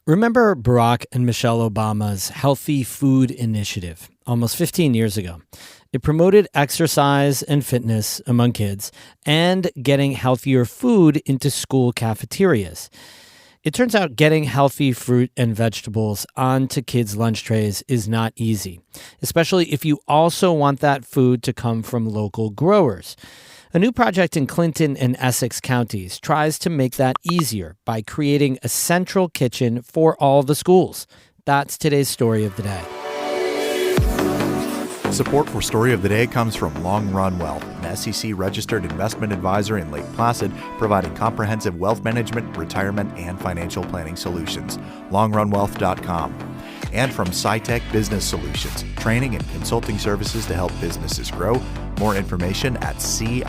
Remember Barack and Michelle Obama's Healthy Food Initiative almost 15 years ago? It promoted exercise and fitness among kids and getting healthier food into school cafeterias. It turns out getting healthy fruit and vegetables onto kids' lunch trays is not easy, especially if you also want that food to come from local growers. A new project in Clinton and Essex counties tries to make that easier by creating a central kitchen for all the schools. That's today's story of the day. Support for Story of the Day comes from Long Run Wealth, an SEC-registered investment advisor in Lake Placid, providing comprehensive wealth management, retirement, and financial planning solutions. LongRunWealth.com. And from SciTech Business Solutions, training and consulting services to help businesses grow. More information at citec.org.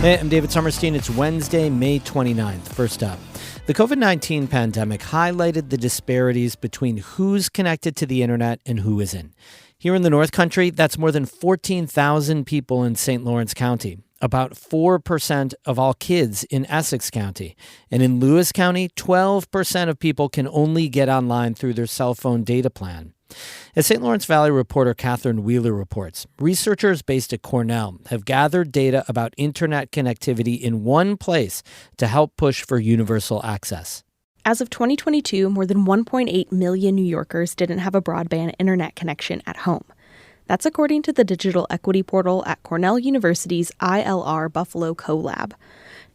Hey, I'm David Sommerstein. It's Wednesday, May 29th. First up, the COVID-19 pandemic highlighted the disparities between who's connected to the internet and who isn't. Here in the North Country, that's more than 14,000 people in St. Lawrence County, about 4% of all kids in Essex County. And in Lewis County, 12% of people can only get online through their cell phone data plan. As St. Lawrence Valley reporter Catherine Wheeler reports, researchers based at Cornell have gathered data about internet connectivity in one place to help push for universal access. As of 2022, more than 1.8 million New Yorkers didn't have a broadband internet connection at home. That's according to the digital equity portal at Cornell University's ILR Buffalo CoLab.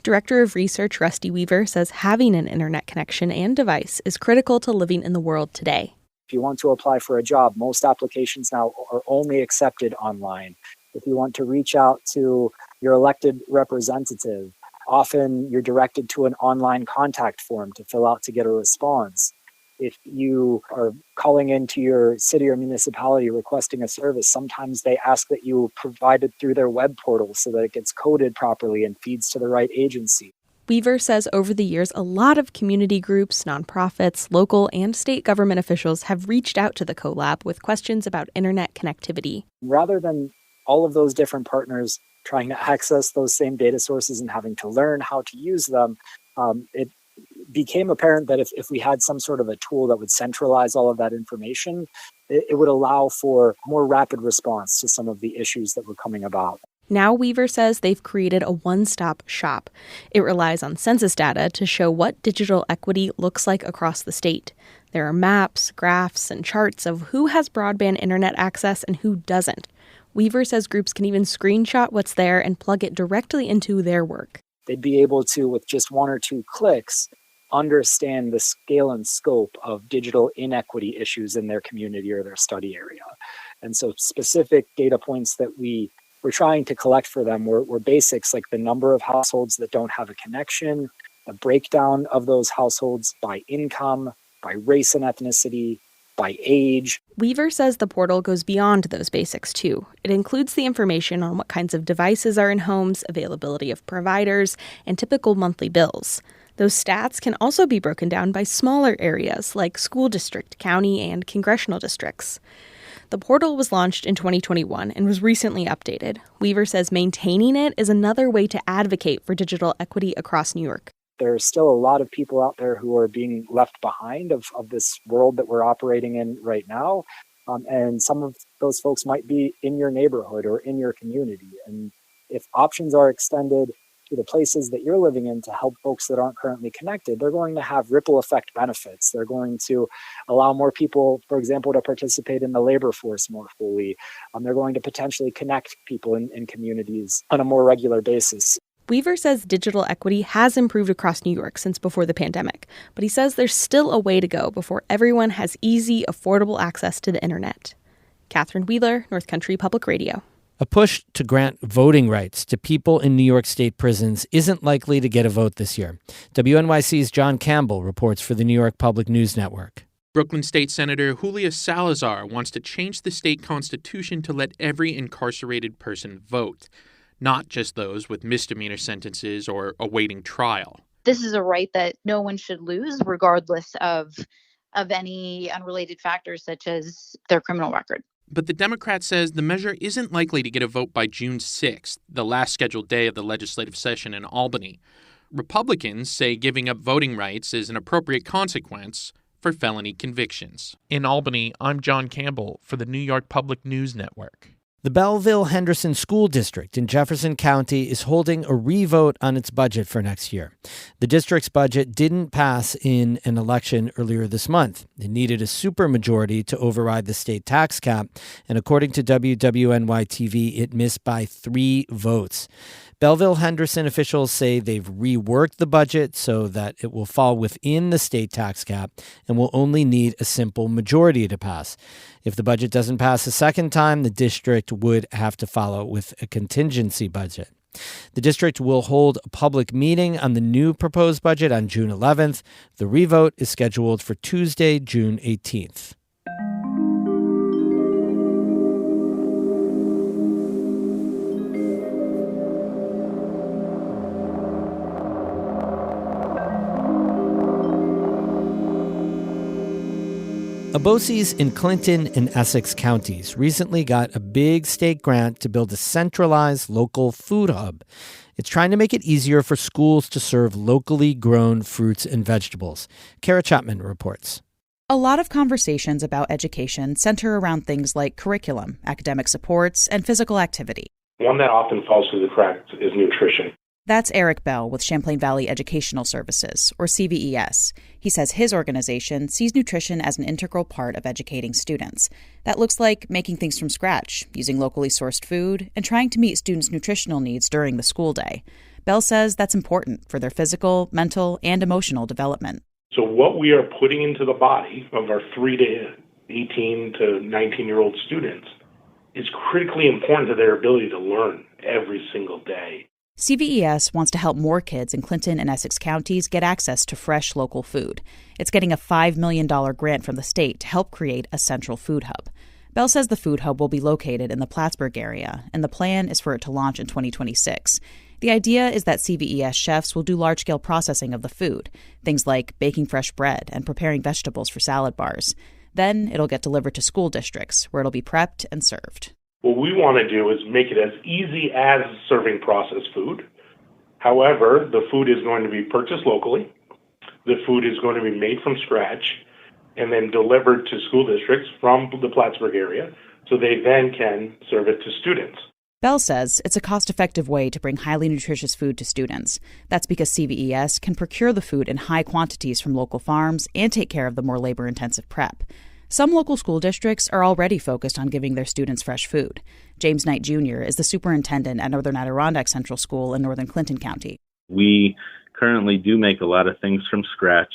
Director of Research Rusty Weaver says having an internet connection and device is critical to living in the world today. If you want to apply for a job, most applications now are only accepted online. If you want to reach out to your elected representative, often you're directed to an online contact form to fill out to get a response. If you are calling into your city or municipality requesting a service, sometimes they ask that you provide it through their web portal so that it gets coded properly and feeds to the right agency. Weaver says over the years, a lot of community groups, nonprofits, local and state government officials have reached out to the CoLab with questions about internet connectivity. Rather than all of those different partners trying to access those same data sources and having to learn how to use them, it became apparent that if we had some sort of a tool that would centralize all of that information, it would allow for more rapid response to some of the issues that were coming about. Now, Weaver says they've created a one-stop shop. It relies on census data to show what digital equity looks like across the state. There are maps, graphs, and charts of who has broadband internet access and who doesn't. Weaver says groups can even screenshot what's there and plug it directly into their work. They'd be able to, with just one or two clicks, understand the scale and scope of digital inequity issues in their community or their study area. And so specific data points that we're trying to collect for them were basics like the number of households that don't have a connection, the breakdown of those households by income, by race and ethnicity, by age. Weaver says the portal goes beyond those basics, too. It includes the information on what kinds of devices are in homes, availability of providers, and typical monthly bills. Those stats can also be broken down by smaller areas like school district, county, and congressional districts. The portal was launched in 2021 and was recently updated. Weaver says maintaining it is another way to advocate for digital equity across New York. There are still a lot of people out there who are being left behind of this world that we're operating in right now. And some of those folks might be in your neighborhood or in your community. And if options are extended to the places that you're living in to help folks that aren't currently connected, they're going to have ripple effect benefits. They're going to allow more people, for example, to participate in the labor force more fully. They're going to potentially connect people in communities on a more regular basis. Weaver says digital equity has improved across New York since before the pandemic, but he says there's still a way to go before everyone has easy, affordable access to the internet. Catherine Wheeler, North Country Public Radio. A push to grant voting rights to people in New York State prisons isn't likely to get a vote this year. WNYC's John Campbell reports for the New York Public News Network. Brooklyn State Senator Julia Salazar wants to change the state constitution to let every incarcerated person vote, not just those with misdemeanor sentences or awaiting trial. This is a right that no one should lose, regardless of any unrelated factors such as their criminal record. But the Democrat says the measure isn't likely to get a vote by June 6th, the last scheduled day of the legislative session in Albany. Republicans say giving up voting rights is an appropriate consequence for felony convictions. In Albany, I'm John Campbell for the New York Public News Network. The Belleville-Henderson School District in Jefferson County is holding a revote on its budget for next year. The district's budget didn't pass in an election earlier this month. It needed a supermajority to override the state tax cap, and according to WWNY-TV, it missed by 3 votes. Belleville-Henderson officials say they've reworked the budget so that it will fall within the state tax cap and will only need a simple majority to pass. If the budget doesn't pass a second time, the district would have to follow with a contingency budget. The district will hold a public meeting on the new proposed budget on June 11th. The revote is scheduled for Tuesday, June 18th. Abosies in Clinton and Essex counties recently got a big state grant to build a centralized local food hub. It's trying to make it easier for schools to serve locally grown fruits and vegetables. Kara Chapman reports. A lot of conversations about education center around things like curriculum, academic supports, and physical activity. One that often falls through the cracks is nutrition. That's Eric Bell with Champlain Valley Educational Services, or CVES. He says his organization sees nutrition as an integral part of educating students. That looks like making things from scratch, using locally sourced food, and trying to meet students' nutritional needs during the school day. Bell says that's important for their physical, mental, and emotional development. So what we are putting into the body of our 3 to 18 to 19-year-old students is critically important to their ability to learn every single day. CVES wants to help more kids in Clinton and Essex counties get access to fresh local food. It's getting a $5 million grant from the state to help create a central food hub. Bell says the food hub will be located in the Plattsburgh area, and the plan is for it to launch in 2026. The idea is that CVES chefs will do large-scale processing of the food, things like baking fresh bread and preparing vegetables for salad bars. Then it'll get delivered to school districts, where it'll be prepped and served. What we want to do is make it as easy as serving processed food. However, the food is going to be purchased locally. The food is going to be made from scratch and then delivered to school districts from the Plattsburgh area so they then can serve it to students. Bell says it's a cost-effective way to bring highly nutritious food to students. That's because CVES can procure the food in high quantities from local farms and take care of the more labor-intensive prep. Some local school districts are already focused on giving their students fresh food. James Knight Jr. is the superintendent at Northern Adirondack Central School in northern Clinton County. We currently do make a lot of things from scratch.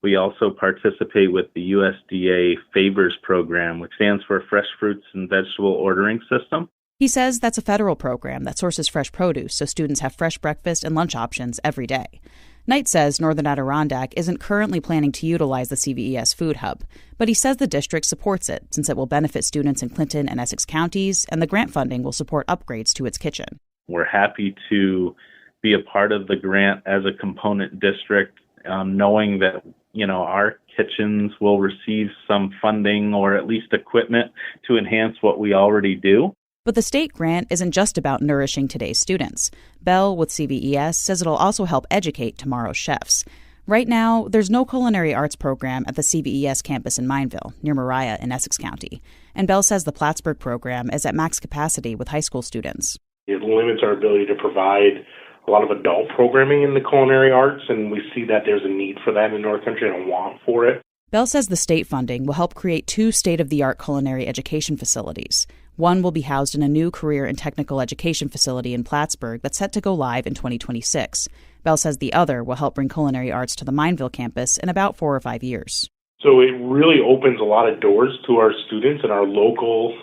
We also participate with the USDA Favors program, which stands for Fresh Fruits and Vegetable Ordering System. He says that's a federal program that sources fresh produce so students have fresh breakfast and lunch options every day. Knight says Northern Adirondack isn't currently planning to utilize the CVES food hub, but he says the district supports it since it will benefit students in Clinton and Essex counties, and the grant funding will support upgrades to its kitchen. We're happy to be a part of the grant as a component district, knowing that, our kitchens will receive some funding or at least equipment to enhance what we already do. But the state grant isn't just about nourishing today's students. Bell with CVES says it'll also help educate tomorrow's chefs. Right now, there's no culinary arts program at the CVES campus in Mineville, near Mariah in Essex County. And Bell says the Plattsburgh program is at max capacity with high school students. It limits our ability to provide a lot of adult programming in the culinary arts, and we see that there's a need for that in North Country and a want for it. Bell says the state funding will help create 2 state-of-the-art culinary education facilities. One will be housed in a new career and technical education facility in Plattsburgh that's set to go live in 2026. Bell says the other will help bring culinary arts to the Mineville campus in about 4 or 5 years. So it really opens a lot of doors to our students and our local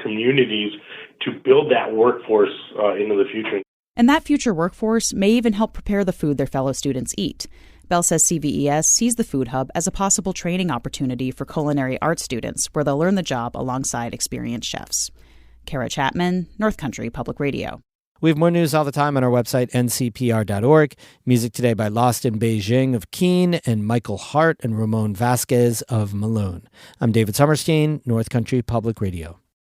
communities to build that workforce into the future. And that future workforce may even help prepare the food their fellow students eat. Bell says CVES sees the food hub as a possible training opportunity for culinary arts students where they'll learn the job alongside experienced chefs. Kara Chapman, North Country Public Radio. We have more news all the time on our website, ncpr.org. Music today by Lost in Beijing of Keane and Michael Hart and Ramon Vasquez of Malone. I'm David Summerstein, North Country Public Radio.